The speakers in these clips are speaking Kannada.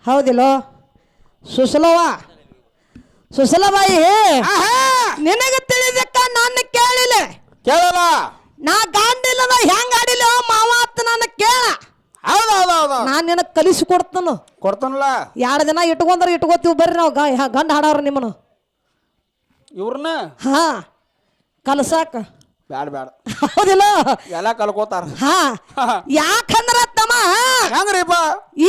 ಹೌದಿಲ್ಲೋ ಸುಸಲವ ಸುಸಲಬಾಯಿ ನಿನಗೆ ತಿಳಿದಕ್ಕ ನನ್ನ ಕೇಳಿಲ್ಲ ಕೇಳಲ್ಲ ನಾ ಗಾಂಡಿಲ್ಲದ ಹೆಂಗ ಆಡಿಲ್ಲ ಮಾವ ಅತ್ತ ನನ್ನ ಕೇಳ ಹೌದೌದೌದು ನಾನು ನಿನಗೆ ಕಲಿಸಿ ಕೊಡ್ತಾನು ಕೊಡ್ತಾನಲ್ಲ 2 ದಿನ ಇಟ್ಕೊಂಡ್ರೆ ಇಟ್ಕೋತೀವಿ ಬರ್ರಿ ನಾವು ಗಂಡ ಹಾಡವ್ರ ನಿಮ್ಮನು ಇವ್ರನ್ನ ಹಾ ಕಲಸಾಕ ಬ್ಯಾಡ ಬ್ಯಾಡ ಹೌದಿಲ್ಲ ಎಲ್ಲ ಕಲ್ಕೋತಾರ ಹಾ ಯಾಕಂದ್ರ ತಮ್ಮ ಹೆಂಗ್ರಿಪ್ಪ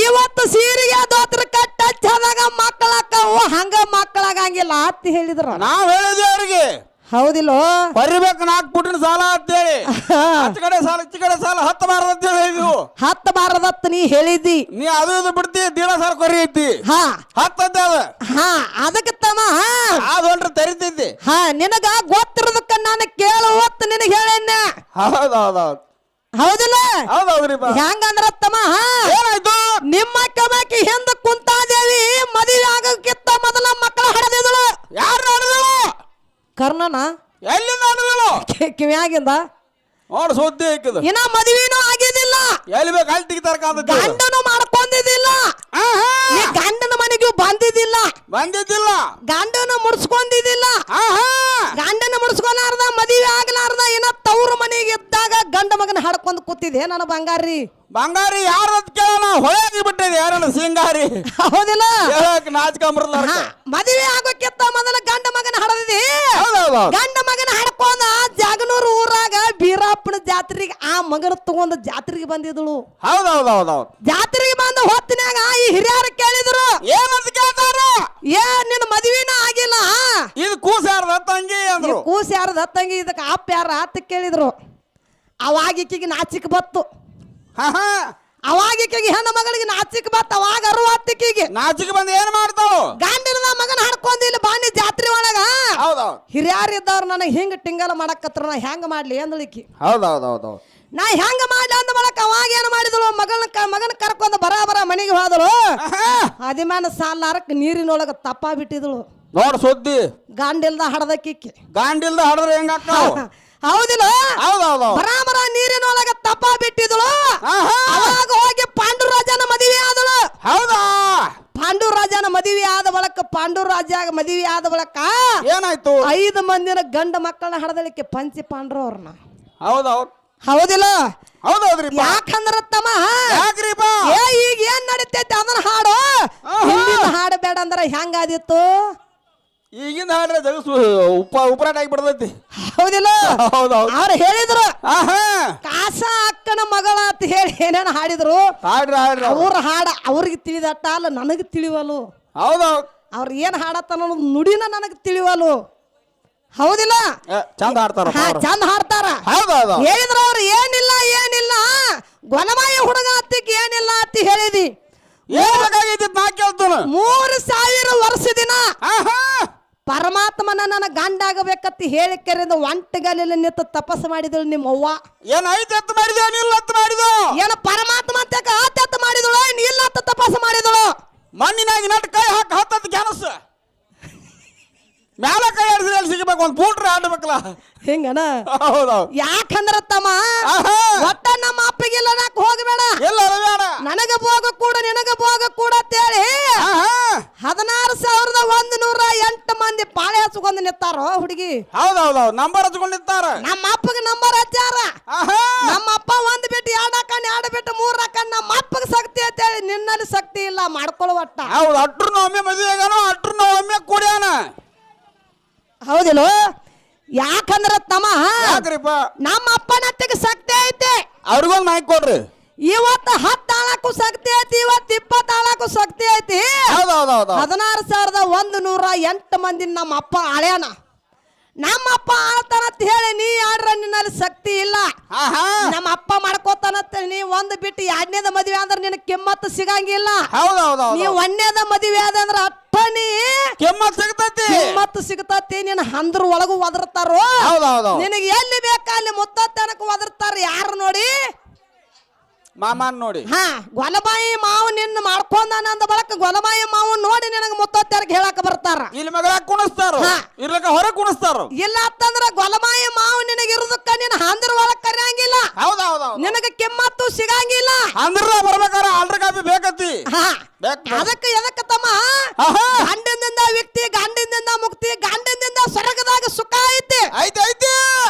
ಇವತ್ತು ಸೀರೆಗೆ ದೋತ್ರ ಕಟ್ಟ ಚದಾಗ ಮಕ್ಕಳಕ್ಕವು ಹಂಗ ಮಕ್ಕಳಾಗಂಗಿಲ್ಲ ಅಂತ ಹೇಳಿದ್ರ ನಾವ್ ಹೇಳಿದ್ವಿ ಅವ್ರಿಗೆ ಹೌದಿಲ್ಲೋ ಬರಿಬೇಕು 4 ಪುಟ್ಟಿನ ಸಾಲ ಅಂತೇಳಿ ಆಚ ಕಡೆ ಸಾಲ ಈಚ ಕಡೆ ಸಾಲ 10 ಬಾರದ ಅಂತ ಹೇಳಿದ್ವು 10 ಬಾರದತ್ತ ನೀ ಹೇಳಿದ್ದಿ ನೀ ಅದು ಇದು ಬಿಡ್ತಿ ದಿನ ಸಾಲ ಕೊರಿ ಐತಿ ಹಾ 10 ಅಂತ ಅದ ಹಾ ಅದಕ್ಕೆ ತಮ್ಮ ಅದು ಹೊಂಟ್ರೆ ತರಿತೈತಿ ಹಾ ನಿನಗ ಗೊತ್ತಿರೋದಕ್ಕ ನಾನು ಕೇಳು ಹೊತ್ತು ನಿನಗೆ ಹೇಳೇನ ಹೌದೌದೌದು ಹೌದಿಲ್ಲ ಹೌದೌದ್ರಿಪ್ಪ ಹೆಂಗಂದ್ರ ತಮ್ಮ ಏನಾಯ್ತು ನಿಮ್ಮ ಕಮಾಕಿ ಹಿಂದ ಕುಂತಾದೇವಿ ಮದುವೆ ಆಗಕ್ಕಿಂತ ಮೊದಲ ಮಕ್ಕಳ ಹಡದಿದಳು ಯಾರು ನಡೆದಳು ಕರ್ಣನ ಎಲ್ಲಿಂದ ನಡೆದಳು ಕಿವ್ಯಾಗಿಂದ ನೋಡು ಸುದ್ದಿ ಐಕದು ಇನ್ನ ಮದುವೆನೂ ಆಗಿದಿಲ್ಲ ಎಲ್ಲಿ ಬೇಕು ಅಲ್ಲಿ ತೆಗಿತಾರ ಗಂಡನು ಮಾಡ್ಕೊಂಡಿದ್ದಿಲ್ಲ ಈ ಗಂಡನ ಮನೆಗೂ ಬಂದಿದ್ದಿಲ್ಲ ಬಂದಿದ್ದಿಲ್ಲ ಗಂಡನ ಮುಡ್ಸ್ಕೊಂಡಿದ್ದಿಲ್ಲ ಗಂಡನ ಮುಡ್ಸ್ಕೊಲಾರ್ದ ಮದುವೆ ಆಗ್ಲಾರ್ದ ಇನ್ನ ತವ್ರ ಮನೆಗೆ ಇದ್ದಾಗ ಗಂಡ ಮಗನ ಹಡ್ಕೊಂಡ್ ಕೂತಿದೆ ನನ್ನ ಬಂಗಾರಿ ಬಂಗಾರಿ ಯಾರು ಅಂತ ಕೇಳೋಣ ಹೊಳಗಿ ಬಿಟ್ಟಿದೆ ಯಾರನ್ನ ಸಿಂಗಾರಿ ಹೌದಿಲ್ಲ ನಾಚ್ಕೊಂಬರ್ಲ ಮದುವೆ ಆಗೋಕ್ಕಿಂತ ಮೊದಲ ಗಂಡ ಮಗನ ಹಡದಿದೆ ಹೌದೌದು ಗಂಡ ಮಗನ ಹಡ್ಕೊಂಡ ಜಾಗನೂರು ಊರಾಗ ಬೀರಪ್ಪನ ಜಾತ್ರೆಗೆ ಆ ಮಗನ ತಗೊಂಡ ಜಾತ್ರೆಗೆ ಬಂದಿದಳು ಹೌದೌದೌದೌದು ಜಾತ್ರೆಗೆ ಬಂದ ಹೊತ್ತಿನಾಗ ಈ ಹಿರಿಯರು ಕೇಳಿದ್ರು ಏನಂತ ಕೇಳ್ತಾರ ನಿನ್ನ ಮದುವೆನ ಆಗಿಲ್ಲ ಇದು ಕೂಸ ಯಾರ್ದ ತಂಗಿ ಅಂದ್ರು ಕೂಸ ಯಾರದ ತಂಗಿ ಇದಕ್ಕೆ ಅಪ್ಪ ಯಾರ ಅಂತ ಕೇಳಿದ್ರು ಅವಾಗ ಈಕಿಗೆ ನಾಚಿಕ್ ಬತ್ತು ಅವಾಗ ಈಕಿಗೆ ಹೆಣ್ಣು ಮಗಳಿಗೆ ನಾಚಿಕ್ ಬತ್ತ ಅವಾಗ ಅರುವತ್ತಿಕಿಗೆ ನಾಚಿಕೆ ಬಂದು ಏನ್ ಮಾಡ್ತಾಳು ಗಂಡಿನ ಮಗನ ಹಡ್ಕೊಂಡಿಲ್ಲ ಬಾನಿ ಜಾತ್ರೆ ಒಳಗ ಹೌದೌದು ಹಿರಿಯರ್ ಇದ್ದವ್ರು ನನಗೆ ಹಿಂಗ ಟಿಂಗಲ ಮಾಡಕತ್ರ ನಾ ಹೆಂಗ ಮಾಡ್ಲಿ ಅಂದಳಿಕಿ ಹೌದೌದೌದು ನಾ ಹೆಂಗ ಮಾಡ್ಲಿ ಅಂದ ಬಳಕ ಅವಾಗ ಏನ್ ಮಾಡಿದಳು ಮಗನ ಕರ್ಕೊಂಡ್ ಬರ ಮನೆಗೆ ಹೋದಳು ಅದಿಮ್ಯಾನ ಸಾಲಾರಕ್ ನೀರಿನೊಳಗ ತಪ್ಪ ಬಿಟ್ಟಿದಳು ನೋಡ್ ಸುದ್ದಿ ಗಂಡಿಲ್ದ ಹಡದಕ್ಕಿಕ್ಕಿ ಗಾಂಡಿಲ್ದ ಹಡದ್ರೆ ಹೆಂಗಾಗ್ತಾವ ಹೌದಿಲ್ಲ ಹೌದೌದು ಬರಾಬರ ನೀರಿನೊಳಗ ತಪ್ಪ ಬಿಟ್ಟಿದಳು ಅವಾಗ ಹೋಗಿ ಪಾಂಡುರಾಜನ ಮದುವೆ ಆದಳು ಹೌದಾ ಪಾಂಡುರಾಜನ ಮದುವೆ ಆದ ಬಳಕ ಪಾಂಡುರಾಜ ಮದುವೆ ಆದ ಬಳಕ ಏನಾಯ್ತು 5 ಮಂದಿನ ಗಂಡ ಮಕ್ಕಳನ್ನ ಹಡದಳಿಕೆ ಪಂಚಿ ಪಾಂಡ್ರು ಅವ್ರನ್ನ ಹೌದೌದು ಹೌದಿಲ್ಲ ಹೌದೌದ್ರಿ ಯಾಕಂದ್ರ ತಮ್ಮ ಯಾಕ್ರಿಪ್ಪ ಈಗ ಏನ್ ನಡೀತೈತಿ ಅದನ್ನ ಹಾಡು ಹಿಂದಿನ ಹಾಡು ಬೇಡ ಅಂದ್ರ ಹೆಂಗಾದಿತ್ತು ಈಗಿಂದ ಹಾಡ್ರೆ ಜಗಸು ಉಪರಾಟ ಆಗಿ ಬಿಡ್ತೈತಿ ಹೌದಿಲ್ಲ ಹೌದೌದು ಅವ್ರು ಹೇಳಿದ್ರು ಆಹಾ ಕಾಸ ಅಕ್ಕನ ಮಗಳ ಅಂತ ಹೇಳಿ ಏನೇನು ಹಾಡಿದ್ರು ಹಾಡ್ರಿ ಹಾಡ್ರಿ ಅವ್ರ ಹಾಡ ಅವ್ರಿಗೆ ತಿಳಿದಟ್ಟ ಅಲ್ಲ ನನಗೆ ತಿಳಿವಲು ಹೌದೌದು ಅವ್ರ ಏನ್ ಹಾಡತ್ತ ಅನ್ನೋದು ನುಡಿನ ನನಗೆ ತಿಳಿವಲು ಹೌದಿಲ್ಲ ಚಂದ ಹಾಡ್ತಾರ ಚಂದ ಹಾಡ್ತಾರ ಹೌದೌದು ಹೇಳಿದ್ರ ಅವ್ರು ಏನಿಲ್ಲ ಗೊನಮಾಯ ಹುಡುಗ ಅತ್ತಿಗೆ ಏನಿಲ್ಲ ಅಂತ ಹೇಳಿದಿ ಏನಾಗೈತಿ ನಾ ಕೇಳ್ತಾನ 3000 ವರ್ಷ ದಿನ ಪರಮಾತ್ಮನ ನನ್ನ ಗಂಡ ಆಗಬೇಕಂತ ಹೇಳಿ ಕರೆದು ಒಂಟೆಗಾಲಿಲ್ಲ ನಿಂತು ತಪಸ್ಸು ಮಾಡಿದಳು ನಿಮ್ಮ ಅವ್ವ ಏನ್ ಐತೆ ಎತ್ತು ಮಾಡಿದ ಇಲ್ಲ ಎತ್ತು ಮಾಡಿದ ಏನು ಪರಮಾತ್ಮ ಅಂತ ಆತ ಮಾಡಿದಳು ಇಲ್ಲ ಅಂತ ತಪಸ್ಸು ಮಾಡಿದಳು ಮಣ್ಣಿನಾಗಿ ನಟ್ ಕೈ ಹಾಕಿ ಹತ್ತತ್ತು ಕ್ಯಾನಸ್ ಮ್ಯಾಲ ಕೈ ಆಡಿದ್ರೆ ಎಲ್ಲಿ ಸಿಗಬೇಕು ಒಂದು ಪೂಟ್ರೆ ಆಡ್ಬೇಕಲ್ಲ ಹಿಂಗನ ಹೌದೌದು ಯಾಕಂದ್ರ ತಮ್ಮ ಒಟ್ಟ ನಮ್ಮ ಅಪ್ಪಗಿಲ್ಲ ನಾಕ್ ಹೋಗಬೇಡ ಎಲ್ಲ ಬೇಡ ನನಗ ಭೋಗ ಕೂಡ ನಿನಗ ಭೋಗ ಕೂಡ ಅಂತೇಳಿ 16,108 ಮಂದಿ ಪಾಳೆ ಹಚ್ಕೊಂಡ್ ನಿಂತಾರೋ ಹುಡುಗಿ ಹೌದೌದೌದು ನಂಬರ್ ಹಚ್ಕೊಂಡಿರ್ತಾರ ನಮ್ಮ ಅಪ್ಪಗ ನಂಬರ್ ಹಚ್ಚಾರ ನಮ್ಮ ಅಪ್ಪ 1 ಬಿಟ್ಟು 2 ಹಾಕಂಡ್ 2 ಬಿಟ್ಟು 3 ಹಾಕಂಡ್ ನಮ್ಮ ಅಪ್ಪಗ ಶಕ್ತಿ ಅಂತೇಳಿ ನಿನ್ನಲ್ಲಿ ಶಕ್ತಿ ಇಲ್ಲ ಮಾಡ್ಕೊಳ್ಳೋ ಒಟ್ಟ ಹೌದು ಅಟ್ರು ಒಮ್ಮೆ ಮದುವೆಗಾನು ಅಟ್ರು ಒಮ್ಮೆ ಕುಡಿಯಾನ ಹೌದಿಲ್ಲ ಯಾಕಂದ್ರ ತಮ್ಮ ಯಾಕ್ರಿಪ್ಪ ನಮ್ಮ ಅಪ್ಪನತ್ತಿಗೆ ಶಕ್ತಿ ಐತೆ ಅವ್ರಿಗೊಂದು ಮೈಕ್ ಕೊಡ್ರಿ ಇವತ್ತು 10 ಆಳಕ್ಕೂ ಶಕ್ತಿ ಐತಿ ಇವತ್ತು 20 ಆಳಕ್ಕೂ ಶಕ್ತಿ ಐತಿ ಹೌದೌದೌದು 16,108 ಮಂದಿ ನಮ್ಮ ಅಪ್ಪ ಆಳ್ಯಾನ ನಮ್ಮ ಅಪ್ಪ ಆಳ್ತಾನಂತ ಹೇಳಿ ನೀ ಆಡ್ರ ನಿನ್ನಲ್ಲಿ ಶಕ್ತಿ ಇಲ್ಲ ನಮ್ಮ ಅಪ್ಪ ಮಾಡ್ಕೋತಾನಂತ ನೀ 1 ಬಿಟ್ಟು 2ನೇದ ಮದುವೆ ಅಂದ್ರೆ ನಿನಗೆ ಕಿಮ್ಮತ್ತು ಸಿಗಂಗಿಲ್ಲ ಹೌದೌದೌದು ನೀ 1ನೇದ ಮದುವೆ ಆದಂದ್ರ ಅಪ್ಪನಿ ಕಿಮ್ಮತ್ತು ಸಿಗತತಿ ನಿನ್ನ ಹಂದ್ರ ಒಳಗೂ ಒದರ್ತಾರೋ ನಿನಗೆ ಎಲ್ಲಿ ಬೇಕಾ ಅಲ್ಲಿ ಮುತ್ತನಕ ಒದರ್ತಾರ ಯಾರು ನೋಡಿ ಮಾಮನ್ ನೋಡಿ ಗೊಲಮಾಯಿ ಮಾವು ನಿನ್ನ ಮಾಡ್ಕೊಂಡಾನ ಅಂದ ಬಳಕ ಗೊಲಮಾಯಿ ಮಾವು ನೋಡಿ ನಿನಗೆ ಮುತ್ತೋತ್ಯಾರಕ್ಕೆ ಹೇಳಕ ಬರ್ತಾರ ಇಲ್ಲಿ ಮಗಳ ಕುಣಿಸ್ತಾರ ಇರ್ಲಕ ಹೊರ ಕುಣಿಸ್ತಾರ ಇಲ್ಲ ಅಂತಂದ್ರ ಗೊಲಮಾಯಿ ಮಾವು ನಿನಗೆ ಇರುದಕ್ಕ ನಿನ್ನ ಹಂದ್ರ ಒಳಗ್ ಕರೆಯಂಗಿಲ್ಲ ನಿನಗೆ ಕಿಮ್ಮತ್ತು ಸಿಗಂಗಿಲ್ಲ ಅಂದ್ರ ಬರ್ಬೇಕಾರ ಆಲ್ರ ಕಾಪಿ ಬೇಕತ್ತಿ ಹಾ ಬೇಕು. ಅದಕ್ಕೆ ಎದಕ್ಕ ತಮ್ಮ ಆಹಾ. ಗಂಡನಿಂದ ವ್ಯಕ್ತಿ ಗಂಡನಿಂದ ಮುಕ್ತಿ ಗಂಡನಿಂದ ಸ್ವರ್ಗದಾಗ ಸುಖ ಐತಿ ಐತಿ ಐತಿ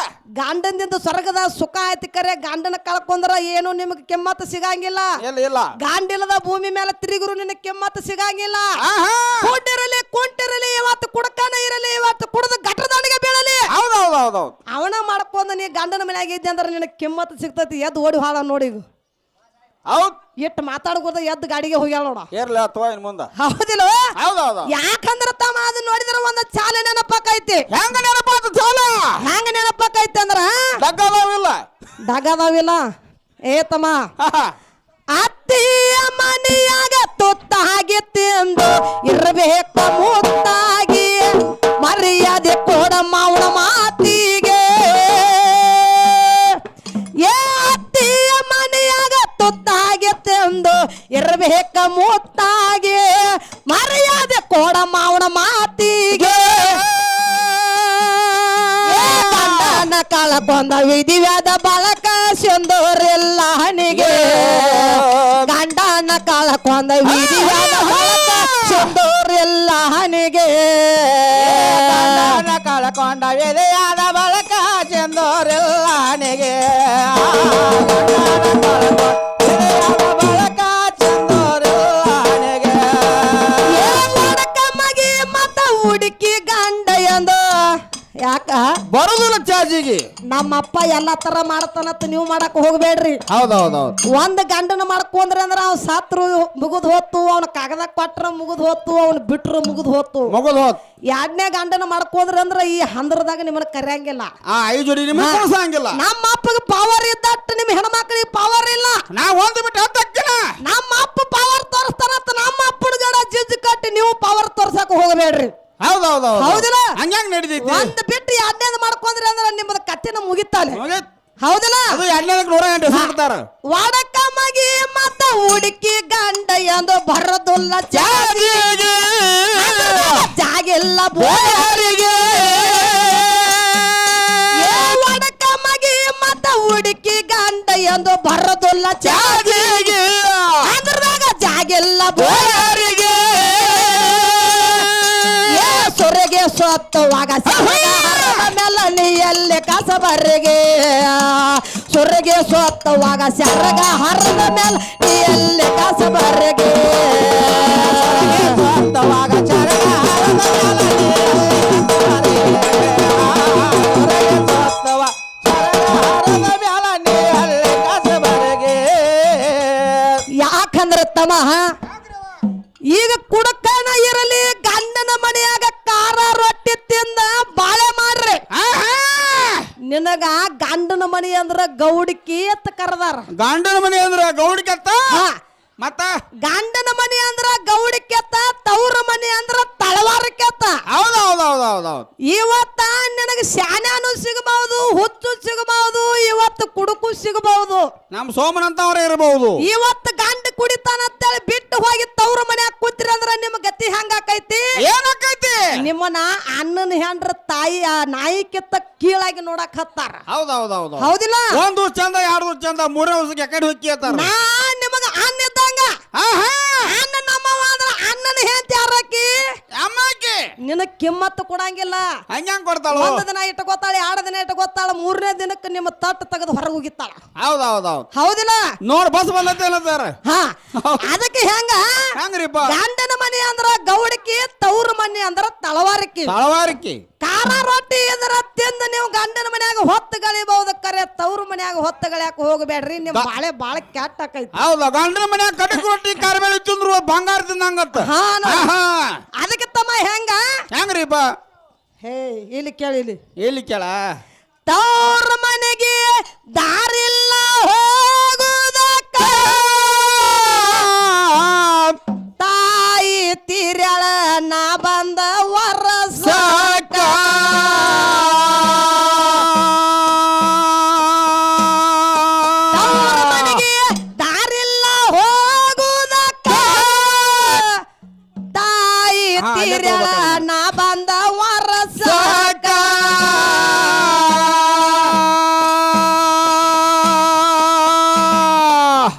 ಗಂಡನಿಂದ ಸ್ವರ್ಗದಾಗ ಸುಖ ಐತಿ ಕರೆ ಗಂಡನ ಕಳ್ಕೊಂಡ್ರ ಏನು ನಿಮಗೆ ಕೆಮ್ಮತ್ತು ಸಿಗಂಗಿಲ್ಲ ಇಲ್ಲ ಇಲ್ಲ ಗಾಂಡಿಲದ ಭೂಮಿ ಮೇಲೆ ತಿರುಗಿರು ನಿನಗೆ ಕೆಮ್ಮತ್ತು ಸಿಗಂಗಿಲ್ಲ ಆಹಾ. ಕುಂಟಿರಲಿ ಕುಂಟಿರಲಿ ಇವತ್ತು ಕುಡಕನ ಇರಲಿ ಇವತ್ತು ಕುಡಿದು ಗಟ್ಟದಾಣಿಗೆ ಬೀಳಲಿ ಹೌದೌದೌದೌದು ಅವನ ಮಾಡ್ಕೊಂಡು ನೀ ಗಂಡನ ಮನ್ಯಾಗ ಇದ್ದೆ ಅಂದ್ರೆ ನಿನಗೆ ಕೆಮ್ಮತ್ತು ಸಿಗ್ತೈತಿ ಎದ್ದು ಓಡಿ ಹಾಳ ನೋಡಿ ಇದು ಹೌದ್ ಎಷ್ಟು ಮಾತಾಡ್ಕೋದ ಎದ್ದು ಗಾಡಿಗೆ ಹೋಗ್ಯಾಳ ನೋಡ ಇರ್ಲಿ ಅಥವಾ ಇನ್ ಮುಂದ ಹೌದಿಲ್ಲ ಹೌದೌದು ಯಾಕಂದ್ರ ತಮ್ಮ ಅದು ನೋಡಿದ್ರ ಒಂದು ಚಾಲೆ ನೆನಪಾಕೈತಿ ಹೆಂಗ ನೆನಪಾತು ಚಾಲ ಹೆಂಗ ನೆನಪಾಕೈತಿ ಅಂದ್ರ ಡಗ್ಗದಾವಿಲ್ಲ ಡಗದಾವಿಲ್ಲ ಏ ತಮ್ಮ ಅತ್ತಿಯ ಮನೆಯಾಗ ತುತ್ತಾಗಿ ತಿಂದು ಇರಬೇಕು ಮುತ್ತಾಗಿ ಮರ್ಯಾದೆ ಕೊಡ ಮಾವನ ಮಾತಿಗೆ ಏ ಅತ್ತಿಯ ಮನೆಯಾಗ ತುತ್ತಾಗಿ ತಿಂದು ಇರಬೇಕ ಮುತ್ತಾಗಿ ಮರ್ಯಾದೆ ಕೊಡ ಮಾವನ ಮಾತಿಗೆ ಗಂಡನ ಕಳಕೊಂದ ವಿಧಿವ್ಯಾದ ಬಳಕ ಸಿಂಧೂರಿಲ್ಲ ಹನಿಗೆ ಗಂಡನ ಕಳಕೊಂದ ವಿಧಿವ್ಯಾದ ಬಳಕ ಸಿಂಧೂರಿಲ್ಲ ಹನಿಗೆ ಕಳ್ಕೊಂಡ ವಿಧಿಯಾದ ಬಳಕ ಚಂದೋರಿಲ್ಲ ಹನಿಗೆ ಬಳಕ ಚಂದೋರಿಲ್ಲ ಹನಿಗೆ ಏ ಒಡಕ ಮಗಿ ಮತ ಹುಡುಕಿ ಗಂಡ ಎಂದು ಯಾಕ ಬರುದಿಲ್ಲ ಚಾರ್ಜಿಗೆ ನಮ್ಮಪ್ಪ ಎಲ್ಲಾ ತರ ಮಾಡ್ತಾನತ್ ನೀವು ಮಾಡಕ್ ಹೋಗ್ಬೇಡ್ರಿ ಹೌದೌದೌದು ಒಂದ್ ಗಂಡನ ಮಾಡ್ಕೊಂಡ್ರಿ ಅಂದ್ರ ಅವ್ ಸತ್ರು ಮುಗಿದ್ ಹೋತು ಅವ್ನ ಕಾಗದ ಕೊಟ್ರ ಮುಗಿದ್ ಹೋತು ಅವ್ನ ಬಿಟ್ರು ಮುಗಿದ್ ಹೋತು ಮಗದ್ ಹೋತ್ ಎರಡನೇ ಗಂಡನ ಮಾಡ್ಕೊಂಡ್ರಿ ಅಂದ್ರ ಈ ಹಂದ್ರದಾಗ ನಿಮ್ಮನ್ನ ಕರೆಯಂಗಿಲ್ಲ ಐ ಜೋಡಿ ನಿಮಗೆ ಕೊಡ್ಸಂಗಿಲ್ಲ ನಮ್ಮ ಅಪ್ಪಗೆ ಪವರ್ ಇದ್ದಟ್ಟು ನಿಮ್ ಹೆಣ್ಮಕ್ಳಿಗೆ ಪವರ್ ಇಲ್ಲ ನಾ ಒಂದು ಬಿಟ್ಟು ಹತ್ತಕ್ಕಿನ ನಮ್ಮ ಅಪ್ಪ ಪವರ್ ತೋರಿಸ್ತಾನಂತ ನಮ್ಮ ಅಪ್ಪನ ಜೋಡ ಜಿಜ್ ಕಟ್ಟಿ ನೀವು ಪವರ್ ತೋರ್ಸಕ್ ಹೋಗಬೇಡ್ರಿ ಹೌದೌದೌದು ಹೌದಿಲ್ಲ ಹಂಗ್ಯಾಂಗ ನಡೀತೈತಿ ಒಂದ್ ಬಿಟ್ಟು ಎರಡನೇದ್ ಮಾಡ್ಕೊಂಡ್ರಿ ಅಂದ್ರ ನಿಮ್ಮದ ಕತ್ತಿನ ಮುಗಿತಾನೆ ಮುಗೀತ್. ಹೌದಿಲ್ಲ ಅದು ಎರಡನೇದಕ್ಕೆ 108 ಸಿಗ್ತಾರ ವಡಕ ಮಗಿ ಮತ್ತ ಹುಡುಕಿ ಗಂಡ ಎಂದು ಬರದುಲ್ಲ ಜಾಗಿಲ್ಲ ಬೋಯಾರಿಗೆ ವಡಕ ಮಗಿ ಮತ್ತ ಹುಡುಕಿ ಗಂಡ ಎಂದು ಬರದುಲ್ಲ ಅದ್ರದಾಗ ಜಾಗಿಲ್ಲ ಬೋಯಾರಿಗೆ ಸೊರೆಗೆ ಸೊತ್ತವಾಗ ಮೆಲ್ಲನಿಯಲ್ಲಿ ಕಸಬರಿಗೆ ಸೊರೆಗೆ ಸೊತ್ತವಾಗ ಸೆರಗ ಹರದ ಮೇಲೆ ಎಲ್ಲಿ ಕಸಬರಿಗೆ ಸೊತ್ತವಾಗ ಸೆರಗ ಯಾಕಂದ್ರೆ ತಮ್ಮ ಈಗ ಕುಡಕನ ಇರಲಿ ಗಂಡನ ಮನೆಯಾಗ ಖಾರ ರೊಟ್ಟಿ ತಿಂದ ಬಾಳೆ ಮಾಡ್ರಿ ನಿನಗ ಗಂಡನ ಮನಿ ಅಂದ್ರ ಗೌಡಿಕಿ ಅಂತ ಕರೆದಾರ ಗಂಡನ ಮನೆ ಅಂದ್ರ ಗೌಡಿಕತ್ತ ಹಾ. ಮತ್ತ ಗಂಡನ ಮನಿ ಅಂದ್ರ ಗೌಡಿಕೆತ್ತ ತವ್ರ ಮನಿ ಅಂದ್ರ ತಳವಾರಕ್ಕೆತ್ತ ಹೌದೌದೌದೌದೌದು ಇವತ್ತ ನಿನಗ ಶಾನ್ಯಾನು ಸಿಗಬಹುದು ಹುಚ್ಚು ಸಿಗಬಹುದು ಇವತ್ತು ಕುಡುಕು ಸಿಗಬಹುದು ನಮ್ ಸೋಮನಂತವ್ರೆ ಇರಬಹುದು ಇವತ್ತು ಗಂಡ ಕುಡಿತಾನಂತೇಳಿ ಬಿಟ್ಟು ಹೋಗಿ ತವ್ರ ಮನ್ಯಾಗ ಕೂತ್ರಿ ಅಂದ್ರ ನಿಮ್ ಗತಿ ಹಂಗಾಕೈತಿ ಏನಾಕೈತಿ ನಿಮ್ಮನ್ನ ಅಣ್ಣನ ಹೆಂಡ್ರ ತಾಯಿ ಆ ನಾಯಿಕಿತ್ತ ಕೀಳಾಗಿ ನೋಡಕ್ ಹತ್ತಾರ ಹೌದೌದೌದು ಹೌದಿಲ್ಲ ಒಂದು ಚಂದ ಎರಡು ಚಂದ ಮೂರನೇ ವರ್ಷಕ್ಕೆ ಎಕಡೆ ಹೊಕ್ಕಿ ಅಂತಾರ ನಾ ನಿಮಗ ಅಣ್ಣ ಇದ್ದಂಗ ಅಣ್ಣ ನಮ್ಮವ ಅಂದ್ರ ಅಣ್ಣನ ಹೆಂಡತಿ ಯಾರಕ್ಕಿ ಅಮ್ಮಕ್ಕೆ ನಿನ್ನ ಕಿಮ್ಮತ್ತು ಕೊಡಂಗಿಲ್ಲ ಹಂಗ್ಯಾಂಗ ಕೊಡ್ತಾಳ ಒಂದ್ ದಿನ ಇಟ್ಕೋತಾಳ 2 ದಿನ ಇಟ್ಕೋತಾಳ 3ನೇ ದಿನಕ್ಕೆ ನಿಮ್ಮ ತಟ್ಟು ತೆಗೆದು ಹೊರಗೆ ಹೋಗಿತ್ತಾಳ ಹೌದೌದೌದು ಹೌದಿಲ್ಲ ನೋಡ್ ಬಸ್ ಬಂದತ್ತೆ ಏನಂತಾರ ಹಾ ಅದಕ್ಕೆ ಹೆಂಗ ಹೆಂಗ್ರಿಪ್ಪ ಗಂಡನ ಮನೆ ಅಂದ್ರ ಗೌಡಕಿ ತವ್ರ ಮನೆ ಅಂದ್ರ ತಳವಾರಕಿ ತಳವಾರಿಕಿ ಖಾರ ರೊಟ್ಟಿ ಇದರ ತಿಂದು ನೀವು ಗಂಡನ ಮನ್ಯಾಗ ಹೊತ್ತು ಗಳಿಬಹುದು ಕರೆ ತವ್ರ ಮನ್ಯಾಗ ಹೊತ್ತು ಗಳಿಯಾಕ ಹೋಗಬೇಡ್ರಿ ನಿಮ್ ಬಾಳೆ ಬಾಳ ಕೆಟ್ಟ ಆಕೈತಿ ಹೌದಾ ಗಂಡನ ಮನ್ಯಾಗ ಕಟಕ್ ರೊಟ್ಟಿ ಕಾರ್ಬೇಳೆ ತಿಂದ್ರು ಬಂಗಾರ ತಿಂದಂಗತ್ತ ಹಾ ಅದಕ್ಕೆ ತಮ್ಮ ಹೆಂಗ ಹೆಂಗ್ರಿಪ್ಪ ಹೇ ಇಲ್ಲಿ ಕೇಳಿ ಇಲ್ಲಿ ಎಲ್ಲಿ ಕೇಳ ತವ್ರ ಮನೆಗೆ ದಾರಿಲ್ಲ ಹೋಗುದಕ್ಕ ತಾಯಿ ತೀರ್ಯಾಳ ನಾ ಬಂದ ವರಸ ತವ್ರ ಮನೆಗೆ ದಾರಿಲ್ಲ ಹೋಗುದಕ್ಕ ತಾಯಿ ತೀರ್ಯಾಳ ನಾ ಬಂದ ವರಸ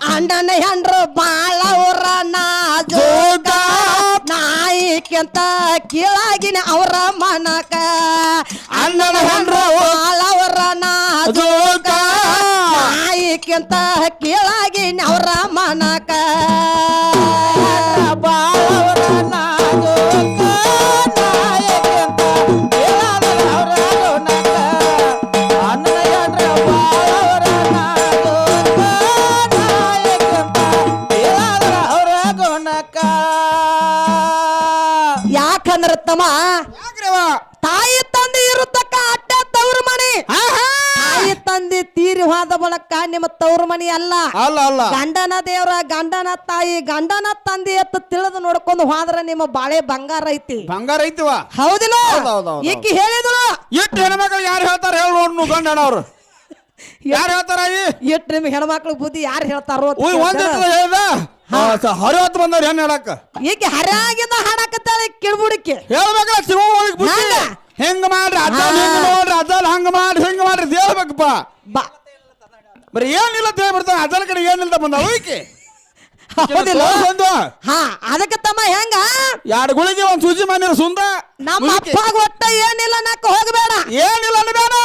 ಅಣ್ಣನ ಹೆಂಡ್ರು ಬಾಳ ಊರ ನಾ ತಾಯಿಕ್ಕಿಂತ ಕೀಳಾಗಿನ ಅವರ ಮನಕ ಅಣ್ಣನ ಹೆಂಡ್ರು ಬಾಳವರ ನಾಜೂಕ ತಾಯಿಕ್ಕಿಂತ ಕೀಳಾಗಿನ ಅವರ ಮನಕ ಬಾಳವರ ನಾಜೂಕ ನಾಯಕ್ಕಿಂತ ಕೀಳಾದರ ಅವರ ಗುಣಕ ಅಣ್ಣನ ಹೆಂಡ್ರು ಬಾಳವರ ನಾಜೂಕ ನಾಯಕ್ಕಿಂತ ಕೀಳಾದರ ಅವರ ಗುಣಕ ಯಾಕಂದ್ರ ತಮ್ಮ ಯಾಕ್ರಿವ ತಾಯಿ ತಂದೆ ಇರುತ್ತಕ್ಕ ಅಡ್ಡ ತವ್ರ ಮನೆ ತಾಯಿ ತಂದೆ ತೀರಿ ಹೋದ ಬಳಕ ನಿಮ್ಮ ತವ್ರ ಮನಿ ಅಲ್ಲ ಅಲ್ಲ ಅಲ್ಲ ಗಂಡನ ದೇವ್ರ ಗಂಡನ ತಾಯಿ ಗಂಡನ ತಂದೆ ಎತ್ತ ತಿಳಿದು ನೋಡ್ಕೊಂಡು ಹೋದ್ರ ನಿಮ್ಮ ಬಾಳೆ ಬಂಗಾರ ಐತಿ ಬಂಗಾರ ಐತಿವ ಹೌದಿಲ್ಲ ಹೌದೌದೌದು. ಈಕಿ ಹೇಳಿದ್ರು ಇಟ್ಟು ಹೆಣ್ಮಕ್ಳು ಯಾರು ಹೇಳ್ತಾರ ಹೇಳಿ ನೋಡ್ ಗಂಡನ ಅವ್ರು ಯಾರು ಹೇಳ್ತಾರ ಇಟ್ ನಿಮ್ ಹೆಣ್ಮಕ್ಳು ಬುದ್ಧಿ ಯಾರು ಹೇಳ್ತಾರೋ ಅಂತ ಒಂದ್ ಕೇಳ್ತಾರ. ಹೇಳ್ದ ಹರಿವತ್ತು ಬಂದವ್ರು ಹೆಣ್ಣು ಹೇಳಕ್ಕ ಈಕಿ ಹರ್ಯಾಗಿಂದ ಹಾಡಕತ್ತಾಳೆ ಕಿಡ್ಬುಡಿಕೆ ಹೇಳ್ಬೇಕಲ್ಲ ಶಿವ ಒಳಗ್ ಬುದ್ಧಿ ಹಂಗ? ಹೆಂಗ್ ಮಾಡ್ರಿ ಅಜ್ಜಲ್ ಹಿಂಗ್ ನೋಡ್ರಿ ಅಜ್ಜಲ್ ಹಂಗ ಮಾಡ್ರಿ ಹಿಂಗ್ ಮಾಡ್ರಿ ಅಂತ ಹೇಳ್ಬೇಕಪ್ಪ ಬಾ ಬರೀ ಏನಿಲ್ಲ ಅಂತ ಹೇಳ್ಬಿಡ್ತಾನೆ ಅಜ್ಜಲ್ ಕಡೆ ಏನಿಲ್ಲ ಬಂದ ಅವಕ್ಕೆ ಹೌದಿಲ್ಲ ಒಂದು ಹಾ ಅದಕ್ಕೆ ತಮ್ಮ ಹೆಂಗ ಎರಡು ಗುಳಿಗೆ ಒಂದ್ ಸೂಜಿ ಮನೆ ಸುಂದ ನಮ್ಮ ಅಪ್ಪಾಗ ಒಟ್ಟ ಏನಿಲ್ಲ ನಾಕ ಹೋಗಬೇಡ ಏನಿಲ್ಲ ಅನ್ಬೇಡ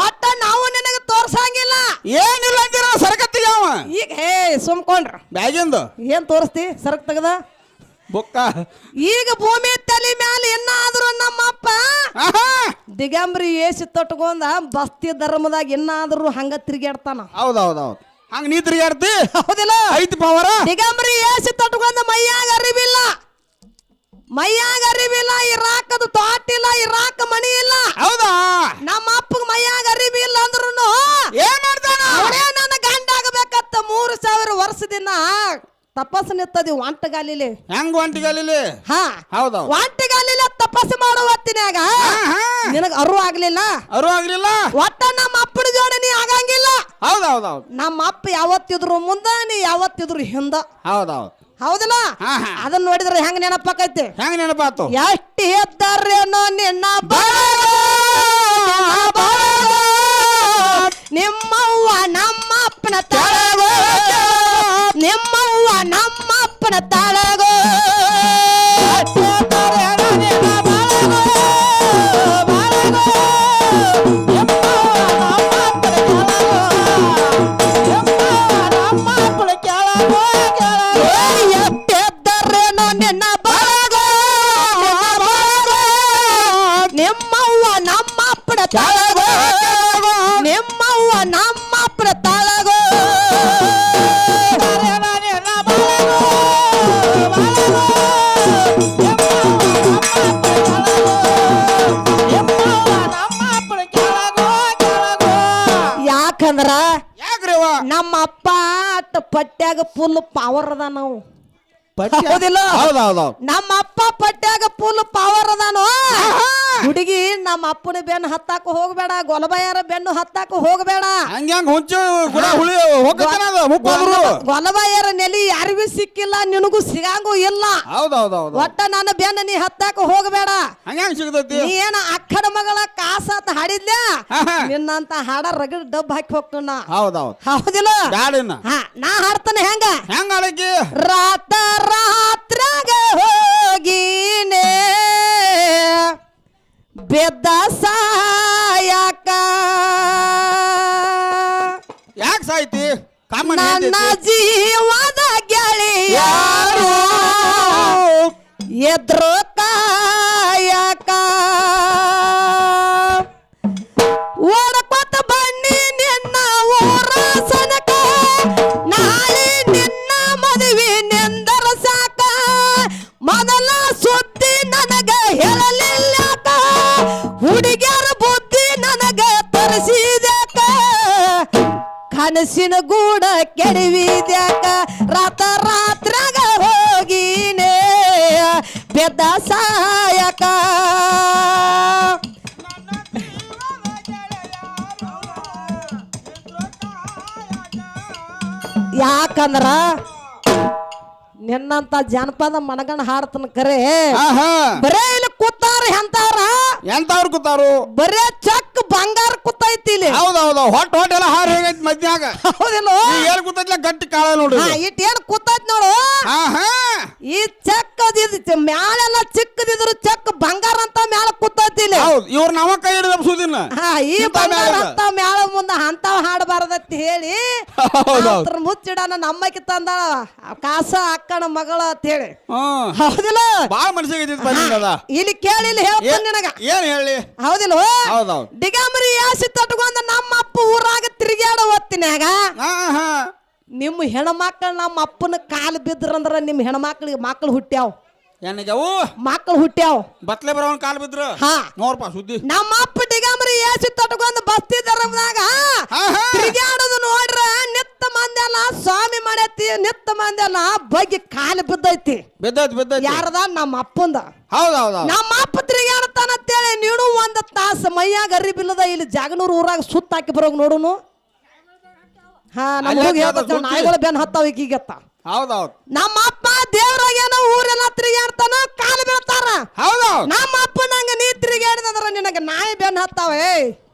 ಒಟ್ಟ ನಾವು ನಿನಗೆ ತೋರ್ಸಂಗಿಲ್ಲ ಏನಿಲ್ಲ ಅಂತೀರ ಸರಕತ್ತಿಗೆ ಅವ ಈಗ ಹೇ ಸುಮ್ಕೊಂಡ್ರ ಬ್ಯಾಗಿಂದು ಏನ್ ತೋರಿಸ್ತಿ ಸರಕ್ ತೆಗದ ಬುಕ್ಕ ಈಗ ಭೂಮಿ ತಲೆ ಮ್ಯಾಲ ಇನ್ನಾದ್ರೂ ನಮ್ಮಪ್ಪ ಆಹಾ ದಿಗಂಬರಿ ಏಸಿ ತೊಟ್ಕೊಂಡ ಬಸ್ತಿ ಧರ್ಮದಾಗ ಇನ್ನಾದ್ರೂ ಹಂಗ ತಿರುಗಾಡ್ತಾನ ಹೌದೌದೌದು ಹಂಗ ನೀ ತಿರುಗಾಡ್ತಿ ಹೌದಿಲ್ಲ ಐತಿ ಪವರ ದಿಗಂಬರಿ ಏಸಿ ತೊಟ್ಕೊಂಡ ಮೈಯಾಗ ಅರಿವಿಲ್ಲ ಮೈಯಾಗ ಅರಿವಿಲ್ಲ ಇರಾಕದು ತೋಟಿಲ್ಲ ಇರಾಕ ಮನಿ ಇಲ್ಲ ಹೌದಾ ನಮ್ಮ ಅಪ್ಪಗ ಮೈಯಾಗ ಅರಿವಿಲ್ಲ ಅಂದ್ರೂ ಏನ್ ಮಾಡ್ತಾನ ಅವರೇ ನನ್ನ ಗಂಡ ಆಗಬೇಕತ್ತ 3000 ವರ್ಷದಿಂದ ತಪಸ್ಸು ನಿತ್ತದಿ ಒಂಟಗಾಲಿಲಿ ಹೆಂಗ್ ಒಂಟಿಗಲ್ಲಿ ಹಾ ಹೌದೌದು ಒಂಟಗಾಲಿಲ ತಪಸ್ಸು ಮಾಡೋ ಹೊತ್ತಿನಾಗ ನಿನಗ ಅರು ಆಗ್ಲಿಲ್ಲ ಅರು ಆಗ್ಲಿಲ್ಲ ಒಟ್ಟ ನಮ್ಮ ಅಪ್ಪನ ಜೋಡಿ ನೀ ಆಗಂಗಿಲ್ಲ ಹೌದೌದೌದು ನಮ್ಮ ಅಪ್ಪ ಯಾವತ್ತಿದ್ರು ಮುಂದ ನೀ ಯಾವತ್ತಿದ್ರು ಹಿಂದ ಹೌದೌದು ಹೌದಿಲ್ಲ ಹಾ ಹಾ ಅದನ್ನ ನೋಡಿದ್ರೆ ಹೆಂಗ ನೆನಪಾಕೈತಿ ಹೆಂಗ್ ನೆನಪಾತು ಎಷ್ಟು ಎದ್ದಾರೇನೋ ನಿನ್ನ ನಿಮ್ಮವ್ವ ನಮ್ಮ ಅಪ್ಪನ ತಳಗೋ ನಿಮ್ಮವ್ವ ನಮ್ಮ ಅಪ್ಪನ ತಳಗೋ ಎದ್ದರೇನೋ ನಿನ್ನ ಬಳಗೋ ನಿಮ್ಮವ್ವ ನಮ್ಮ ಅಪ್ಪನ ತಳಗೋ ನಿಮ್ಮವ್ವ ನಮ್ಮ ಅಪ್ಪನ ತಳಗೋ ಯಾಕಂದ್ರ ಯಾಕ್ರಿವ ನಮ್ಮ ಅಪ್ಪ ಅಟ್ಟ ಪಟ್ಟ್ಯಾಗ ಫುಲ್ ಪವರ್ ಅದ ನಾವು ಹೌದಿಲ್ಲ ಹೌದೌದೌದು ನಮ್ಮ ಅಪ್ಪ ಪಟ್ಟ್ಯಾಗ ಫುಲ್ ಪವರ್ ಅದಾನು ಹುಡುಗಿ ನಮ್ಮ ಅಪ್ಪನ ಬೆನ್ನು ಹತ್ತಾಕ ಹೋಗ್ಬೇಡ ಗೊಲಬಾಯರ ಬೆನ್ನು ಹತ್ತಾಕ ಹೋಗ್ಬೇಡ ಹಂಗ್ಯಾಂಗ ಹುಂಚು ಗುಡ ಹುಳಿ ಹೋಗ್ತಾನ ಅದು ಮುಪ್ಪದ್ರು ಗೊಲಬಾಯರ ನೆಲಿ ಯಾರಿಗೂ ಸಿಕ್ಕಿಲ್ಲ ನಿನಗೂ ಸಿಗಂಗೂ ಇಲ್ಲ ಹೌದೌದೌದು ಒಟ್ಟ ನನ್ನ ಬೆನ್ನ ನೀ ಹತ್ತಾಕ ಹೋಗ್ಬೇಡ ಹಂಗ್ಯಾಂಗ ಸಿಗ್ತೈತಿ ನೀ ಏನ ಅಕ್ಕನ ಮಗಳ ಕಾಸಾತ ಹಾಡಿದ್ಲ್ಯಾ ಆಹಾ. ನಿನ್ನಂತ ಹಾಡ ರಗಡ್ ಡಬ್ ಹಾಕಿ ಹೋಗ್ತಾನ ಹೌದೌದು ಹೌದಿಲ್ಲ ಬ್ಯಾಡಿನ ಹಾ ನಾ ಹಾಡ್ತಾನೆ ಹೆಂಗ ಹೆಂಗ ಆಡಕಿ ರಾತ್ರಾಗ ಹೋಗಿನೇ ಬೆದ್ದ ಸಾಯಕ ಯಾಕೆ ಸಾಯ್ತಿ ಕಾಮನ್ ನನ್ನ ಜೀವದ ಗೆಳೆಯಾರು ಎದ್ರು ಕಾಯಕ ಓಡಕೊತ್ತ ಬನ್ನಿ ನಿನ್ನ ಊರ ಸನಕ ನಾಳೆ ನಿನ್ನ ಮದುವೆ ನೆಂದರ ಸಾಕ ಮೊದಲ ಸುದ್ದಿ ನನಗ ಹೇಳಲಿಲ್ಲಕ ಹುಡುಗಿಯರ ಬುದ್ಧಿ ನನಗ ತರಿಸಿದ್ಯಾಕ ಕನಸಿನ ಗೂಡ ಕೆಡವಿದ್ಯಾಕ ರಾತ್ರಾಗ ಹೋಗಿನೇ ಬೆದ್ದ ಸಾಯಕ ಯಾಕಂದ್ರ ನಿನ್ನಂತ ಜನಪದ ಮನಗಣ ಹಾಡ್ತನ ಕರೆ ಆಹಾ ಬರೇ ಇಲ್ಲಿ ಕೂತಾರ ಎಂತಾರ ಎಂತವ್ರು ಕೂತಾರು ಬರೇ ಚಕ್ ಬಂಗಾರ ಕೂತೈತಿ ಇಲ್ಲಿ ಹೌದೌದು ಹೊಟ್ಟ ಎಲ್ಲ ಹಾರಿ ಹೋಗೈತಿ ಮಧ್ಯಾಗ ಹೌದಿಲ್ಲ ಏನ್ ಕೂತೈತ್ಲ ಗಟ್ಟಿ ಕಾಳ ನೋಡ್ರಿ ಇಟ್ ಏನ್ ಕೂತೈತಿ ನೋಡು ಆಹಾ ಈ ಚೆಕ್ ಮ್ಯಾಲೆಲ್ಲ ಚಿಕ್ಕದಿದ್ರು ಚೆಕ್ ಬಂಗಾರ ಅಂತ ಮ್ಯಾಲ ಕೂತೈತಿ ಇಲ್ಲಿ. ಹೌದು ಇವ್ರು ನಮ್ಮ ಕೈ ಹಿಡಿದ ಸುದಿನ ಈ ಬಂಗಾರ ಅಂತ ಮ್ಯಾಲ ಮುಂದ ಅಂತಾವ್ ಹಾಡಬಾರದತ್ ಹೇಳಿ ಅದ್ರ ಮುಚ್ಚಿಡನ ನಮ್ಮಕಿ ತಂದ ಕಾಸ ಅಕ್ಕನ ಮಗಳ ಅಂತ ಹೇಳಿ. ಹೌದಿಲ್ಲ ಬಾಳ ಮನಸ್ಸಿಗೆ ಇಲ್ಲಿ ಕೇಳಿ ಇಲ್ಲಿ ಹೇಳ್ತಾನೆ ನಿನಗ ಏನ್ ಹೇಳಿ. ಹೌದಿಲ್ಲ ಹೌದೌದು ಡಿಗಾಮರಿ ಯಾಸಿ ತಟ್ಕೊಂಡ ನಮ್ಮ ಅಪ್ಪ ಊರಾಗ ತಿರುಗಾಡ ಹೊತ್ತಿನಾಗ ನಿಮ್ಮ ಹೆಣ್ಮಕ್ಳು ನಮ್ಮ ಅಪ್ಪನ ಕಾಲು ಬಿದ್ರಂದ್ರ ನಿಮ್ಮ ಹೆಣ್ಮಕ್ಳಿಗೆ ಮಕ್ಳು ಹುಟ್ಟ್ಯಾವ. ಏನಾಗ್ಯಾವು ಮಕ್ಳು ಹುಟ್ಟ್ಯಾವ. ಬತ್ಲೆ ಬರೋನ್ ಕಾಲ್ ಬಿದ್ರು ನೋಡ್ಪ ಸುದ್ದಿ. ನಮ್ಮ ಅಪ್ಪ ಡಿಗಾಮರಿ ಯಾಸಿ ತಟ್ಕೊಂಡ್ ಬಸ್ತಿ ಧರ್ಮದಾಗ ತಿರುಗಾಡೋದು ನೋಡ್ರ ನಿತ್ತ ಮಂದ್ಯಾನ ಸ್ವಾಮಿ ಮಾಡೈತಿ. ನಿತ್ತ ಮಂದ್ಯಾನ ಬಗ್ಗೆ ಕಾಲು ಬಿದ್ದೈತಿ. ಬಿದ್ದೈತಿ ಯಾರದ ನಮ್ಮ ಅಪ್ಪಂದ. ಹೌದೌದು ನಮ್ಮ ಅಪ್ಪ ತಿರುಗಾಡತಾನ ಅಂತೇಳಿ ನೀನು ಒಂದ್ ತಾಸ ಮೈಯಾಗ ಅರಿಬಿಲ್ಲದ ಇಲ್ಲಿ ಜಾಗನೂರು ಊರಾಗ ಸುತ್ತ ಹಾಕಿ ಬರೋಗ್ ನೋಡುನು. ನಮ್ಮ ನಾಯಿಗಳು ಬೆನ್ ಹತ್ತಾವ ಈಗತ್ತ. ಹೌದೌದು ನಮ್ಮ ಅಪ್ಪ ದೇವ್ರಾಗೇನೋ ಊರೆಲ್ಲ ತಿರುಗಾಡ್ತಾನ ಕಾಲು ಬೀಳ್ತಾರ. ಹೌದೌದು ನಮ್ಮ ಅಪ್ಪ ನಂಗ ನೀ ತಿರುಗಾಡಿದ್ರ ನಿನಗ ನಾಯಿ ಬೆನ್ ಹತ್ತಾವ.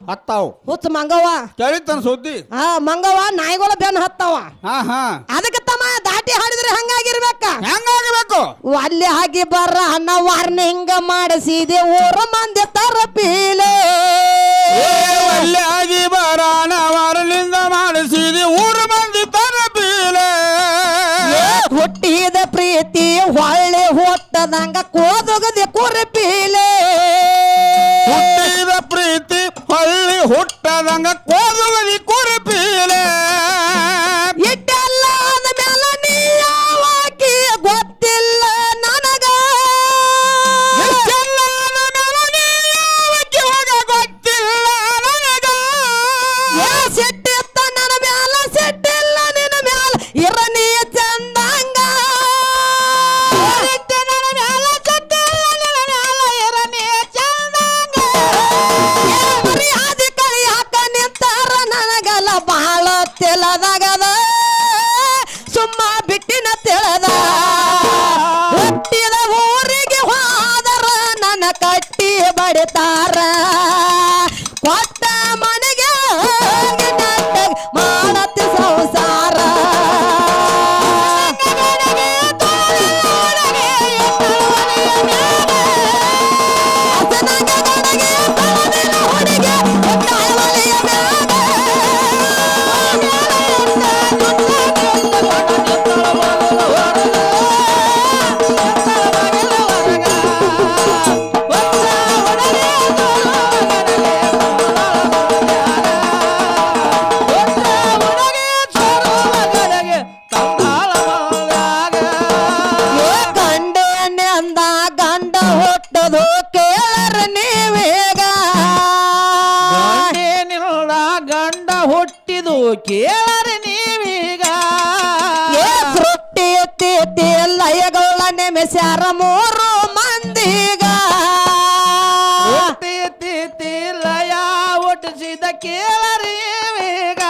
ಹತ್ತಾವ ಹುಚ್ಚ ಮಂಗವ್ವ ಕೇಳಿತಾನ ಸುದ್ದಿ. ಮಂಗವ್ವ ನಾಯಿಗಳು ಬೆನ್ ಹತ್ತಾವ. ಅದಕ್ಕೆ ತಮ್ಮ ದಾಟಿ ಹಾಡಿದ್ರೆ ಹಂಗಾಗಿರ್ಬೇಕ. ಹೆಂಗಾಗಬೇಕು ಅಲ್ಲಿ ಹಾಗೆ ಬರ್ರ ಅನ್ನ ವಾರ್ನಿಂಗ್ ಮಾಡಿಸಿದೆ ಊರ ಮಂದಿ ತರಪೀಲೆ. ಅಲ್ಲಿ ಆಗಿ ಬರಾನ ವಾರಲಿಂದ ಮಾಡಿಸಿದೆ ಊರ ಮಂದಿ ತರಪೀಲೆ. ಹುಟ್ಟಿದ ಪ್ರೀತಿ ಹೊಳ್ಳಿ ಹೊಟ್ಟದಂಗ ಕೋದಗದೆ ಕುರಪೀಲೆ. ಹುಟ್ಟಿದ ಪ್ರೀತಿ ಹೊಳ್ಳಿ ಹುಟ್ಟದಂಗ ಕೋದಗದಿ ಕುರಪೀಲೆ. ಇಟ್ಟೆಲ್ಲ ಆದ ಮೇಲೆ ನೀ ಯಾವಾಕಿ ಗೊತ್ತಿಲ್ಲ ನನಗ. ಇಷ್ಟೆಲ್ಲ ಆದ ಮೇಲೆ ನೀ ಯಾವಾಕಿ ಗೊತ್ತಿಲ್ಲ ನನಗ. ಸಿಟ್ಟಿತ್ತ ನನ್ನ ಮ್ಯಾಲ ಸಿಟ್ಟಿಲ್ಲ ನಿನ್ನ ಮ್ಯಾಲ ಇರ ನೀ ಚಂದಂಗ. ಮರ್ಯಾದೆ ಕಳಿ ಹಾಕ ನಿಂತಾರ ನನಗಲ್ಲ ಬಹಳ ತೆಲದಾಗದ ಸುಮ್ಮ ಬಿಟ್ಟಿನ ತೆಳದ. ಹುಟ್ಟಿದ ಊರಿಗೆ ಹೋದರ ನನ್ನ ಕಟ್ಟಿ ಬಡಿತಾರ. ಕೊಟ್ಟ ಮನೆಗೆ ಮಾಡತ್ತೆ ಸಂಸಾರ. ಗಂಡನೆ ಅಂದ ಗಂಡ ಹುಟ್ಟದು ಕೇಳರ ನೀವೇಗ. ಗಂಡ ಹುಟ್ಟಿದು ಕೇಳರಿ ನೀವೀಗ. ಸೃಷ್ಟಿ ತೀತಿ ಲಯಗಳ ನೆಮೆಸ್ಯಾರ ಮೂರು ಮಂದಿಗ. ಹುಟ್ಟಿ ಲಯ ಹುಟ್ಟಿಸಿದ ಕೇಳರಿ ನೀವೀಗ.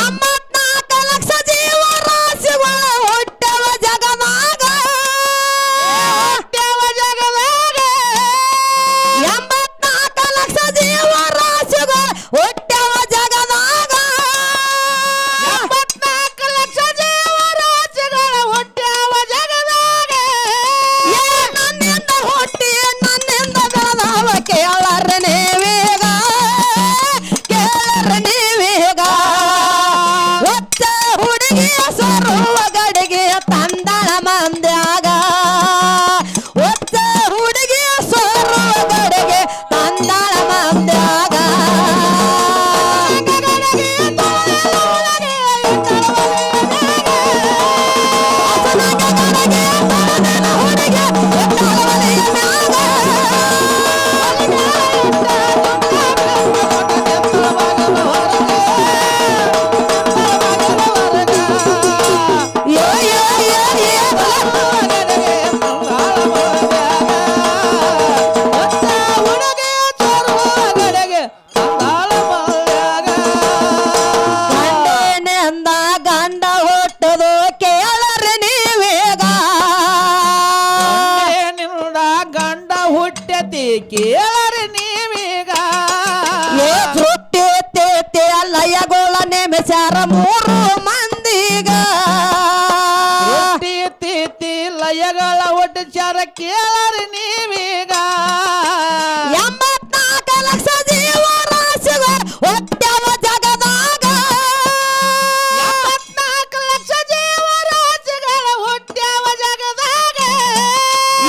84 ಲಕ್ಷ ಜೀವ ರಾಶಿಗಳ ಹುಟ್ಟವ ಜಗದಾಗ. 84 ಲಕ್ಷ ಜೀವ ರಾಶಿಗಳ ಹುಟ್ಟವ ಜಗದಾಗ. 84 ಲಕ್ಷ ಜೀವರಾಶಿಗಳ ಹುಟ್ಟ್ಯಾವ ಜಗದಾಗ. ನನ್ನಿಂದ ಹುಟ್ಟಿ ನನ್ನಿಂದ ಬೆಳೆದವ ಕೇಳರ ನೀವೀಗ. ಕೇಳರ ನೀವೀಗ. ಒತ್ತ ಹುಡುಗಿಯ ಸ್ವರುವ ಗಡಿಗೆ ತಂದಳ ಮಂದ್ಯಾಗ. ಒತ್ತ ಹುಡುಗಿಯ ಸ್ವರುವ ಗಡಿಗೆ ತಂದಳ ಮಂದ್ಯಾಗ. ಗಂಡನೆಂದ ಗಂಡ ಹುಟ್ಟದು ಕೇಳರಿ ನೀವೇಗ. ಗಂಡ ಹುಟ್ಟತಿ ಕೇಳರಿ ನೀವೀಗ. ಸೃಷ್ಟಿ ತೀತಿ ಲಯಗಳ ನೆಮೆಸ್ಯಾರ ಮೂರು ಮಂದಿಗ. ಹುಟ್ಟಿ ಲಯಗಳ ಹುಟ್ಟಿಸ್ಯಾರ ಕೇಳರಿ ನೀವೀಗ 84 ಲಕ್ಷ ಜೀವರಾಶಿಗಳು ಹುಟ್ಟ್ಯಾವ ಜಗದಾಗ 74 ಲಕ್ಷ ಜೀವರಾಶಿಗಳ ಹುಟ್ಟ್ಯಾವ ಜಗದಾಗ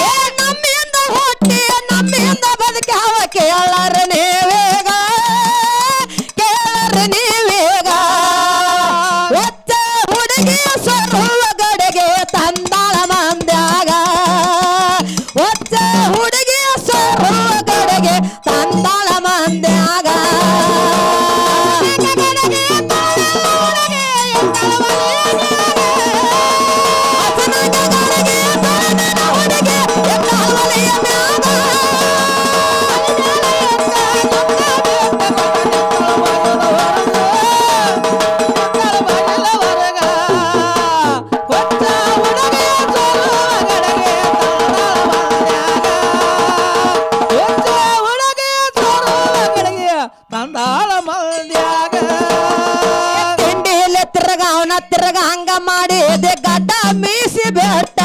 ಏ ನಮ್ಮಿಂದ ಹುಟ್ಟಿ ನಮ್ಮಿಂದ ಬದುಕ್ಯಾವ ಕೇಳರಿ ನೀವೀಗ ಕೇಳರಿ ನೀವೀಗ ಒಚ್ಚ ಹುಡುಗಿ ಸ್ವರುವ ಗಡಿಗೆ ತಂದಾಳ ಮಂದ್ಯಾಗ ಒಚ್ಚ ಹುಡುಗಿ ಸ್ವರುವ ಗಡಿಗೆ ತಂದಾಳ ಮಂದ್ಯಾಗ ತಂದಾಳ ಮಂದ್ಯಾಗ ತಿಂಡಿಲೆ ತಿರ್ಗಾವನ ತಿರ್ಗ ಹಂಗ ಮಾಡಿದೆ ಗಡ್ಡ ಮೀಸಿ ಬೆಟ್ಟ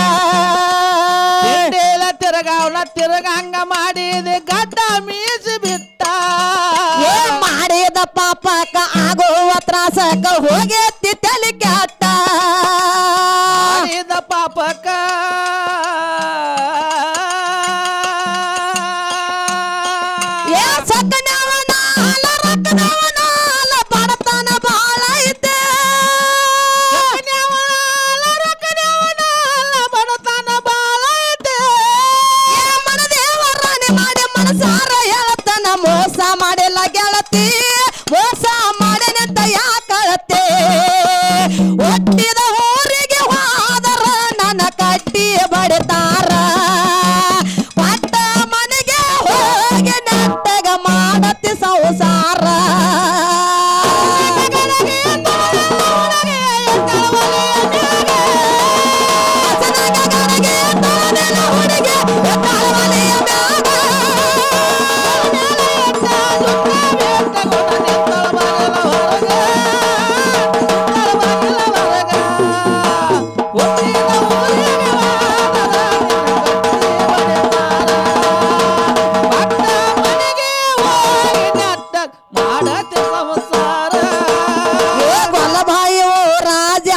ತಿಂಡಿಲ ತಿರ್ಗಾವನ ತಿರ್ಗ ಹಂಗ ಮಾಡಿದೆ ಗಡ್ಡ ಮೀಸಿ ಬಿಟ್ಟ ಏ ಮಾಡಿದ ಪಾಪಕ ಆಗುವ ತ್ರಾಸಕ ಹೋಗೇತಿ ತಲೆ ಕೆಟ್ಟ ಮಾಡಿದ ಪಾಪಕ್ಕ ಏ ಸಕ್ಕನವನ ಅಲ ರಕ್ಕನವನ ಅಲ ಬಡತನ ಬಾಳ ಐತೆ ಬಡತನ ಬಾಳ ಐತೆ ಏ ಮನದೇವರಾಣಿ ಮಾಡಿ ಮನಸಾರ ಹೇಳ್ತಾನ ಮೋಸ ಮಾಡಿಲ್ಲ ಗೆಳತಿ ಮೋಸ ಮಾಡನೆಂತ ಯಾಕಳತೆ ಒಟ್ಟಿದ ಊರಿಗೆ ಹೋದರ ನನ್ನ ಕಟ್ಟಿ ಬಡಿತಾರ ಪಟ್ಟ ಮನೆಗೆ ಹೋಗಿ ನೆಟ್ಟಗ ಮಾಡತಿ ಸಂಸಾರ ಹುಡುಗಿ ಕಾಲವಲೆಯ ಮ್ಯಾಗ ಮಾಡತಿ ಸಂಸಾರ ಏ ಗೊಲ್ಲಭಾಯಿ ರಾಜ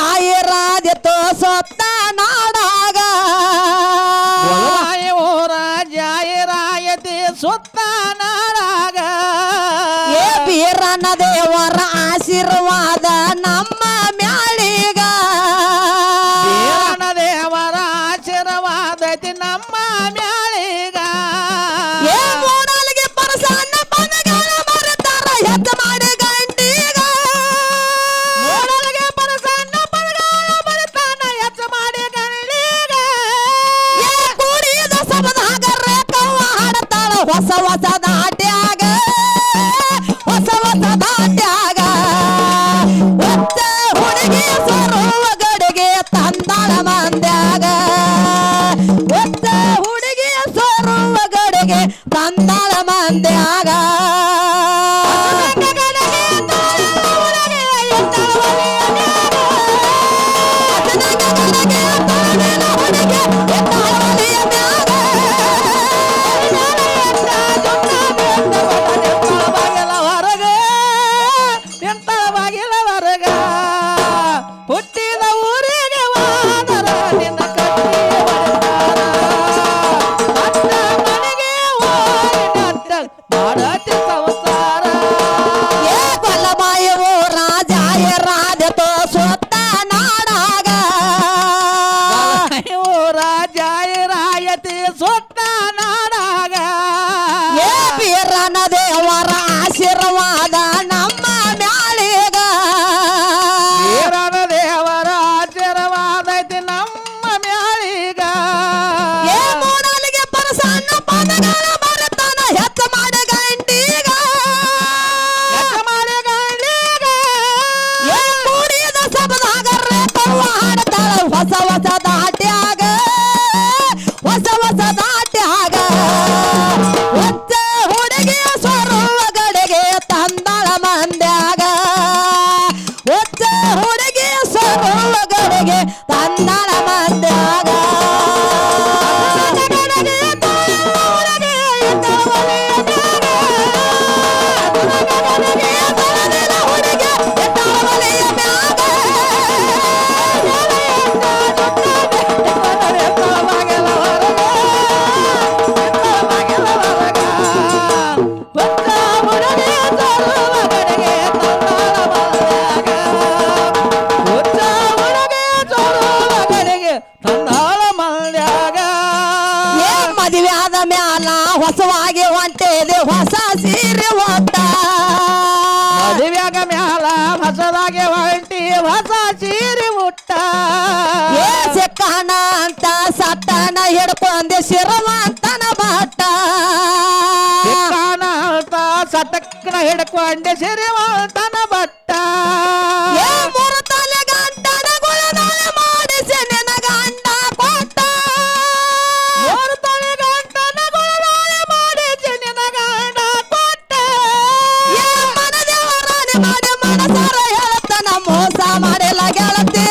ರಾಜ ತೋ ಸೊತ್ತ ನಾಡಾಗ ಜಾಯರಾಯತಿ ಸುತ್ತ ನಾಡಾಗ ಏ ಬೀರನ ದೇವರ ಆಶೀರ್ವಾದ ನಮ್ಮ ಮ್ಯಾಳಿಗ ವೀರನ ದೇವರ ಆಶೀರ್ವಾದೈತಿ ನಮ್ಮ ಮ್ಯಾಳಿಗ ಏ ಮೂಡಲ್ಗೆ ಪರಸನ್ನ ಪದಗಳ ಮರೆತಾರ ಎತ್ತ ಮಾಡಿ ಗಂಡಿಗ ಮೂಡಲ್ಗೆ ಪರಸನ್ನ ಪದಗಳ ಬರುತ್ತಾನ ಹೆಚ್ಚ ಮಾಡಿ ಗಂಡಿಗ ಏ ಕೂಡಿದ ಸಬದಾಗ ರೇಖವ ಹಾಡತಾಳ ಹೊಸ ಹೊಸ ದಾಟ್ಯಾಗ ಹೊಸ ಹೊಸ ದಾಟ್ಯಾಗ ಒತ್ತ ಹುಡುಗಿ ಸ್ವರುವ ಗಡಿಗೆ ತಂದಾಳ ಮಂದ್ಯಾಗ ಒತ್ತ ಹುಡುಗಿ ಸ್ವರುವ ಗಡಿಗೆ ತಂದಾಳ ಮಂದ್ಯಾಗ ಹುಟ್ಟಿದ ಊರಿಗೆ ವಾದರ ನಿನ್ನ ಕಟ್ಟಿ ಅತ್ತ ಮನೆಗೆ ಹೋಗಿ ನಟ್ಟ ಮಾಡತಿ ಸಂಸಾರ ಏ ಗೊಲ್ಲಬಾಯಿ ರಾಜ ರಾಜ ತೋ ಸೊತ್ತ ನಾಡಾಗ ರಾಯತಿ ಸುತ್ತ ನಾಡಾಗ ಏ ಬೀರನ ದೇವರ ಆಶೀರ್ವಾದ ನಮ್ಮ ಮ್ಯಾಳಿಗ ವೀರನ ದೇವರ ಆಶೀರ್ವಾದೈತಿ ನಮ್ಮ ಮ್ಯಾಳಿಗ ಏ ಮೂಡಲಿಗೆ ಪರಸನ್ನ ಪದಗಳ ಬರುತ್ತಾನ ಹೆಚ್ಚ ಮಾಡಿ ಗಂಡಿಗ ಹೆಚ್ಚ ಮಾಡಿ ಗಂಡಿಗ ಏ ಕೂಡಿದ ಸಬದಾಗ ರೇಖವ ಹಾಡತಾಳ ಹೊಸ ಹೊಸ ದಾಟ್ಯಾಗ ಹೊಸ ಹೊಸ ದಾಟ್ಯಾಗ ಬಂದಾಳ ಮಲ್ಯಾಗ ಏ ಮದುವೆ ಆದ ಮ್ಯಾಲ ಹೊಸವಾಗಿ ಹೊಂಟೇದೆ ಹೊಸ ಸೀರೆ ಒಟ್ಟ ಮದುವೆಯಾಗ ಮ್ಯಾಲ ಹೊಸದಾಗಿ ಹೊಂಟಿ ಹೊಸ ಸೀರೆ ಉಟ್ಟ ಏ ಸಿಕ್ಕಣ ಅಂತ ಸಟ್ಟನ ಹಿಡ್ಕೊಂಡೆ ಶಿರವಂತನ ಬಟ್ಟ ಸಿಕ್ಕಾನ ಅಂತ ಸಟಕ್ನ ಹಿಡ್ಕೊಂಡೆ ಸಿರಿವಂತನ ಬಟ್ಟ ಏ ಮೂರು ತಲೆ ಗಂಟನ ಗುಳನಾಳೆ ಮಾಡಿಸಿ ನಿನ್ನ ಗಂಡ ಕೊಟ್ಟ ಮೂರು ತಲೆ ಗಂಟನ ಗುಳನಾಳೆ ಮಾಡಿಸಿ ನಿನ್ನ ಗಂಡ ಕೊಟ್ಟ ಏ ಮನದೇವರಾಣಿ ಮಾಡಿ ಮನಸಾರ ಹೇಳ್ತಾನ ಮೋಸ ಮಾಡಿಲ್ಲ ಗೆಳತಿ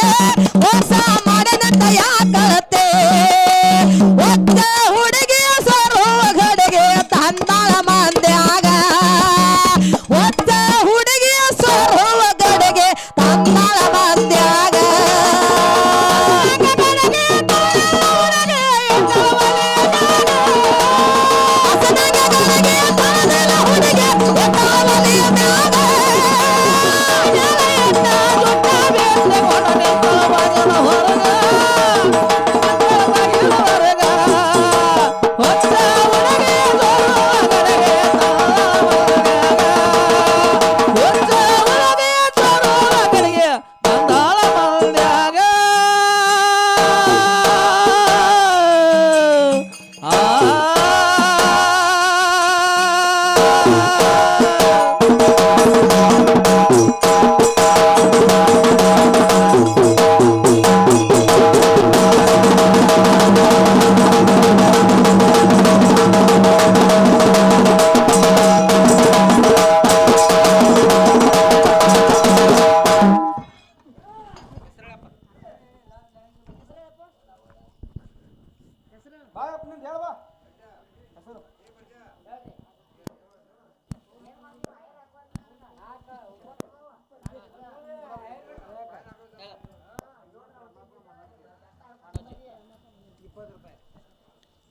ಮೋಸ ಮಾಡಿನಂತ ಯಾಕಳತೆ ಒತ್ತ ಹುಡುಗಿಯ ಸರುವ ಗಡಿಗೆ ತಂದಾಳ ಮಂದ್ಯಾಗ ಒತ್ತ ಹುಡುಗಿಯ ಸರುವ ಗಡಿಗೆ ತಂದಾಳ ಮಂದ್ಯಾಗ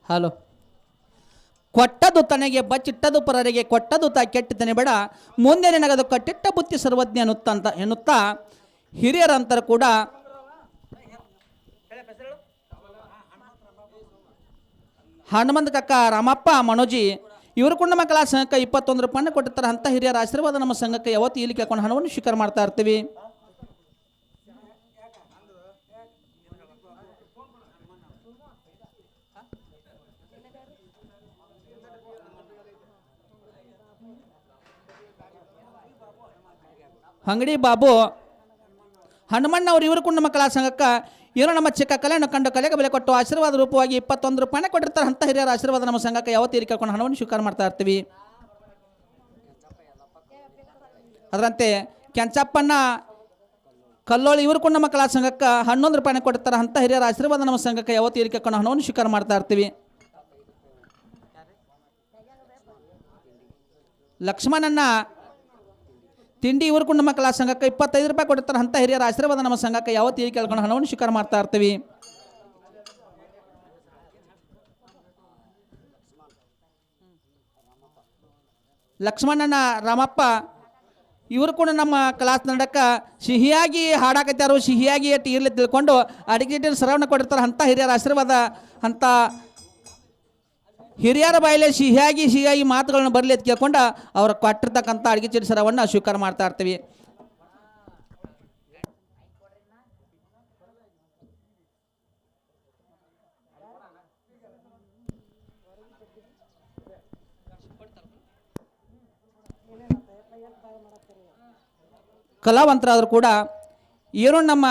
ಹಲೋ ಕೊಟ್ಟದು ತನಗೆ ಬಚ್ಚಿಟ್ಟದು ಪರರಿಗೆ ಕೊಟ್ಟದು ತಾ ಕೆಟ್ಟಿತನೆ ಬೇಡ ಮುಂದೆ ನಿನಗದು ಕಟ್ಟಿಟ್ಟ ಬುತ್ತಿ ಸರ್ವಜ್ಞ ಎನ್ನುತ್ತಾ ಹಿರಿಯರಂತರ ಕೂಡ ಹನುಮಂತ ಕಕ್ಕ ರಾಮಪ್ಪ ಮನೋಜಿ ಇವರು ಕೂಡ ನಮ್ಮ ಕಲಾ ಸಂಘಕ್ಕೆ 21 ರೂಪಾಯಿ ಕೊಟ್ಟಿರ್ತಾರೆ ಅಂತ ಹಿರಿಯರ ಆಶೀರ್ವಾದ ನಮ್ಮ ಸಂಘಕ್ಕೆ ಯಾವತ್ತು ಇಲ್ಲಿ ಕೇಳ್ಕೊಂಡು ಹಣವನ್ನು ಸ್ವೀಕಾರ ಮಾಡ್ತಾ ಇರ್ತೀವಿ. ಅಂಗಡಿ ಬಾಬು ಹನುಮಣ್ಣವ್ರು ಇವರು ಕೂಡ ನಮ್ಮ ಕಲಾ ಸಂಘಕ್ಕೆ ಇವರು ನಮ್ಮ ಚಿಕ್ಕ ಕಲೆಯನ್ನು ಕಂಡು ಕಲೆಗೆ ಬೆಲೆ ಕೊಟ್ಟು ಆಶೀರ್ವಾದ ರೂಪವಾಗಿ 21 ರೂಪಾಯಿ ಕೊಟ್ಟಿರ್ತಾರೆ ಅಂತ ಹಿರಿಯರ ಆಶೀರ್ವಾದ ನಮ್ಮ ಸಂಘಕ್ಕೆ ಯಾವತ್ತು ಇಲ್ಲಿ ಕೇಳ್ಕೊಂಡು ಹಣವನ್ನು ಸ್ವೀಕಾರ ಮಾಡ್ತಾ ಇರ್ತೀವಿ. ಅದರಂತೆ ಕೆಂಚಪ್ಪಣ್ಣ ಕಲ್ಲೋಳಿ ಇವರು ಕೂಡ ನಮ್ಮ ಕಲಾ ಸಂಘಕ್ಕೆ 11 ರೂಪಾಯಿ ಕೊಟ್ಟಿರ್ತಾರೆ ಅಂತ ಹಿರಿಯರ ಆಶೀರ್ವಾದ ನಮ್ಮ ಸಂಘಕ್ಕೆ ಯಾವತ್ತು ಇಲ್ಲಿ ಕೇಳ್ಕೊಂಡು ಹಣವನ್ನು ಸ್ವೀಕಾರ ಮಾಡ್ತಾ ಇರ್ತೀವಿ. ಲಕ್ಷ್ಮಣಣ್ಣ ತಿಂಡಿ ಇವರು ಕೂಡ ನಮ್ಮ ಕಲಾ ಸಂಘಕ್ಕೆ 25 ರೂಪಾಯಿ ಕೊಡ್ತಾರೆ ಅಂತ ಹಿರಿಯರ ಆಶೀರ್ವಾದ ನಮ್ಮ ಸಂಘಕ್ಕೆ ಯಾವತ್ತು ಇಲ್ಲಿ ಕೇಳ್ಕೊಂಡು ಹಣವನ್ನು ಸ್ವೀಕಾರ ಮಾಡ್ತಾ ಇರ್ತೀವಿ. ಲಕ್ಷ್ಮಣಣ್ಣ ರಾಮಪ್ಪ ಇವರು ಕೂಡ ನಮ್ಮ ಕಲಾ ತಂಡಕ್ಕೆ ಸಿಹಿಯಾಗಿ ಹಾಡಾಕತ್ಯಾರು, ಸಿಹಿಯಾಗಿ ಇರ್ಲಿ ತಿಳ್ಕೊಂಡು ಅಡಿಗೆ ಸರವನ್ನ ಕೊಟ್ಟಿರ್ತಾರೆ ಅಂತ ಹಿರಿಯರ ಆಶೀರ್ವಾದ ಅಂತ ಹಿರಿಯರ ಬಾಯಿಲೆ ಸಿಹಿಯಾಗಿ ಮಾತುಗಳನ್ನ ಬರಲಿ ಅಂತ ಕೇಳ್ಕೊಂಡು ಅವ್ರ ಕೊಟ್ಟಿರ್ತಕ್ಕಂಥ ಅಡಿಗೆ ಚೀಟಿ ಸರವನ್ನು ಸ್ವೀಕಾರ ಮಾಡ್ತಾ ಇರ್ತೀವಿ. ಕಲಾವಂತರಾದರೂ ಕೂಡ ಏನು ನಮ್ಮ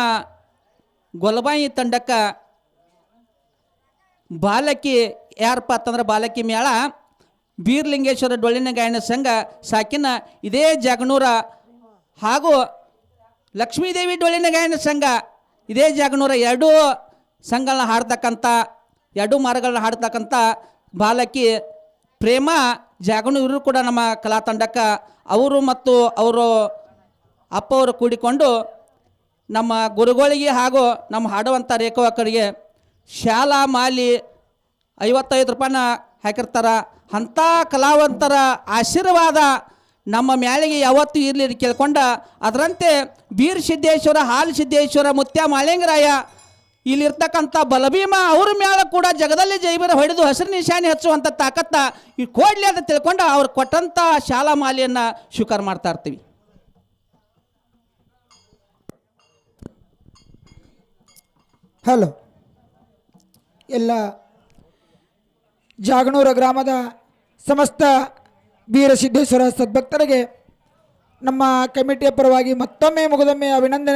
ಗೊಲಬಾಯಿ ತಂಡಕ್ಕೆ ಬಾಲಕಿ ಯಾರಪ್ಪ ಅಂತಂದ್ರೆ ಬಾಲಕಿ ಮೇಳ ಬೀರ್ಲಿಂಗೇಶ್ವರ ಡೊಳ್ಳಿನ ಗಾಯನ ಸಂಘ ಸಾಕಿನ ಇದೇ ಜಾಗನೂರ ಹಾಗೂ ಲಕ್ಷ್ಮೀದೇವಿ ಡೊಳ್ಳಿನ ಗಾಯನ ಸಂಘ ಇದೇ ಜಾಗನೂರ ಎರಡೂ ಸಂಘಗಳನ್ನ ಹಾಡ್ತಕ್ಕಂಥ ಎರಡೂ ಮಾರ್ಗಗಳನ್ನ ಹಾಡ್ತಕ್ಕಂಥ ಬಾಲಕಿ ಪ್ರೇಮ ಜಾಗನೂರು ಕೂಡ ನಮ್ಮ ಕಲಾ ತಂಡಕ್ಕೆ ಅವರು ಮತ್ತು ಅವರು ಅಪ್ಪ ಅವರು ಕೂಡಿಕೊಂಡು ನಮ್ಮ ಗುರುಗಳಿಗೆ ಹಾಗೂ ನಮ್ಮ ಹಾಡುವಂಥ ರೇಖಾವಕರಿಗೆ ಶಾಲಾ ಮಾಲಿ 55 ರೂಪಾಯಿನ ಹಾಕಿರ್ತಾರ. ಅಂಥ ಕಲಾವಂತರ ಆಶೀರ್ವಾದ ನಮ್ಮ ಮ್ಯಾಳಿಗೆ ಯಾವತ್ತೂ ಇರಲಿ ಕೇಳ್ಕೊಂಡ ಅದರಂತೆ ಬೀರ್ ಸಿದ್ದೇಶ್ವರ ಹಾಲು ಸಿದ್ದೇಶ್ವರ ಮುತ್ಯ ಮಾಳಿಂಗರಾಯ ಇಲ್ಲಿರ್ತಕ್ಕಂಥ ಬಲಭೀಮ ಅವ್ರ ಮ್ಯಾಲ ಕೂಡ ಜಗದಲ್ಲಿ ಜೈಬೀರ ಹೊಡೆದು ಹಸಿರು ನಿಶಾನೆ ಹಚ್ಚುವಂಥ ತಾಕತ್ತ ಈ ಕೊಡ್ಲಿ ಅಂತ ತಿಳ್ಕೊಂಡು ಅವ್ರು ಕೊಟ್ಟಂಥ ಶಾಲಾ ಮಾಲೆಯನ್ನು ಸ್ವೀಕಾರ ಮಾಡ್ತಾ ಇರ್ತೀವಿ. ಹಲೋ, ಎಲ್ಲ ಜಾಗನೂರ ಗ್ರಾಮದ ಸಮಸ್ತ ವೀರಸಿದ್ದೇಶ್ವರ ಸದ್ಭಕ್ತರಿಗೆ ನಮ್ಮ ಕಮಿಟಿಯ ಪರವಾಗಿ ಮತ್ತೊಮ್ಮೆ ಮುಗಿದೊಮ್ಮೆ ಅಭಿನಂದನೆ.